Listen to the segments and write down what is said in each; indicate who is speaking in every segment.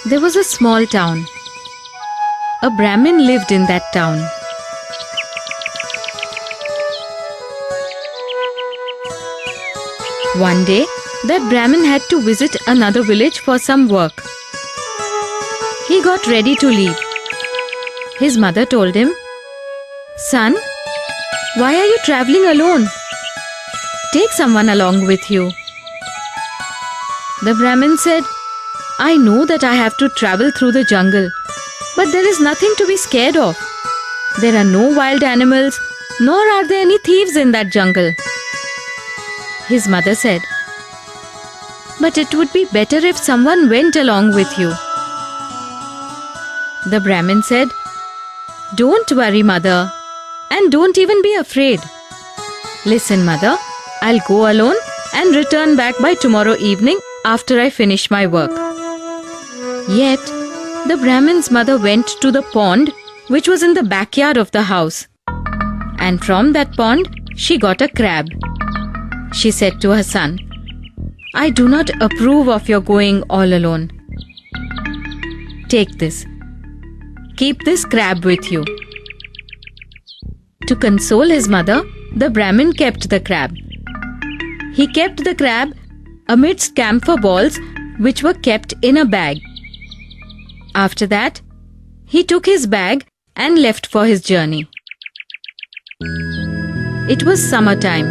Speaker 1: There was a small town. A Brahmin lived in that town. One day, that Brahmin had to visit another village for some work. He got ready to leave. His mother told him, "Son, why are you traveling alone? Take someone along with you." The Brahmin said, "I know that I have to travel through the jungle, but there is nothing to be scared of. There are no wild animals, nor are there any thieves in that jungle." His mother said, "But it would be better if someone went along with you." The Brahmin said, "Don't worry, mother, and don't even be afraid. Listen, mother, I'll go alone and return back by tomorrow evening after I finish my work." Yet, the Brahmin's mother went to the pond which was in the backyard of the house. And from that pond, she got a crab. She said to her son, "I do not approve of your going all alone. Take this. Keep this crab with you." To console his mother, the Brahmin kept the crab. He kept the crab amidst camphor balls which were kept in a bag. After that, he took his bag and left for his journey. It was summertime.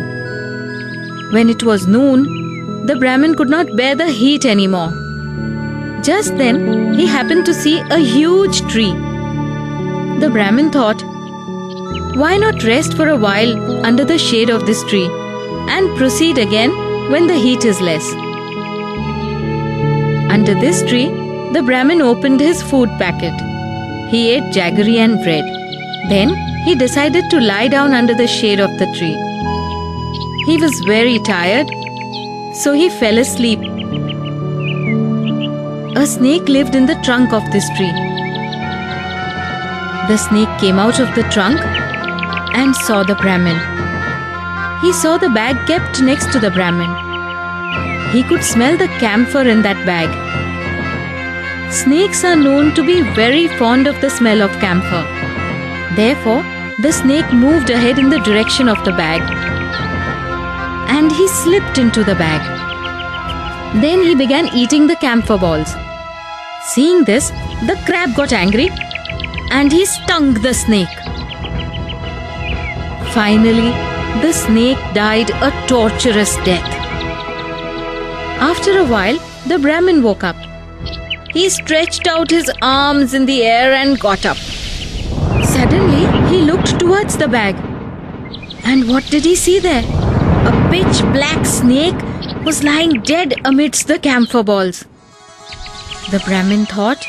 Speaker 1: When it was noon, the Brahmin could not bear the heat anymore. Just then, he happened to see a huge tree. The Brahmin thought, "Why not rest for a while under the shade of this tree and proceed again when the heat is less?" Under this tree, the Brahmin opened his food packet. He ate jaggery and bread. Then he decided to lie down under the shade of the tree. He was very tired, so he fell asleep. A snake lived in the trunk of this tree. The snake came out of the trunk and saw the Brahmin. He saw the bag kept next to the Brahmin. He could smell the camphor in that bag. Snakes are known to be very fond of the smell of camphor. Therefore, the snake moved ahead in the direction of the bag, and he slipped into the bag. Then he began eating the camphor balls. Seeing this, the crab got angry and he stung the snake. Finally, the snake died a torturous death. After a while, the Brahmin woke up. He stretched out his arms in the air and got up. Suddenly, he looked towards the bag. And what did he see there? A pitch black snake was lying dead amidst the camphor balls. The Brahmin thought,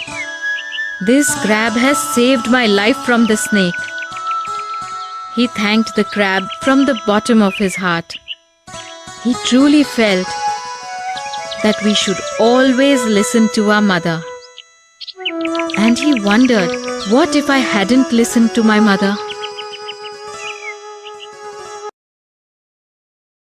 Speaker 1: "This crab has saved my life from the snake." He thanked the crab from the bottom of his heart. He truly felt that we should always listen to our mother. And he wondered, what if I hadn't listened to my mother?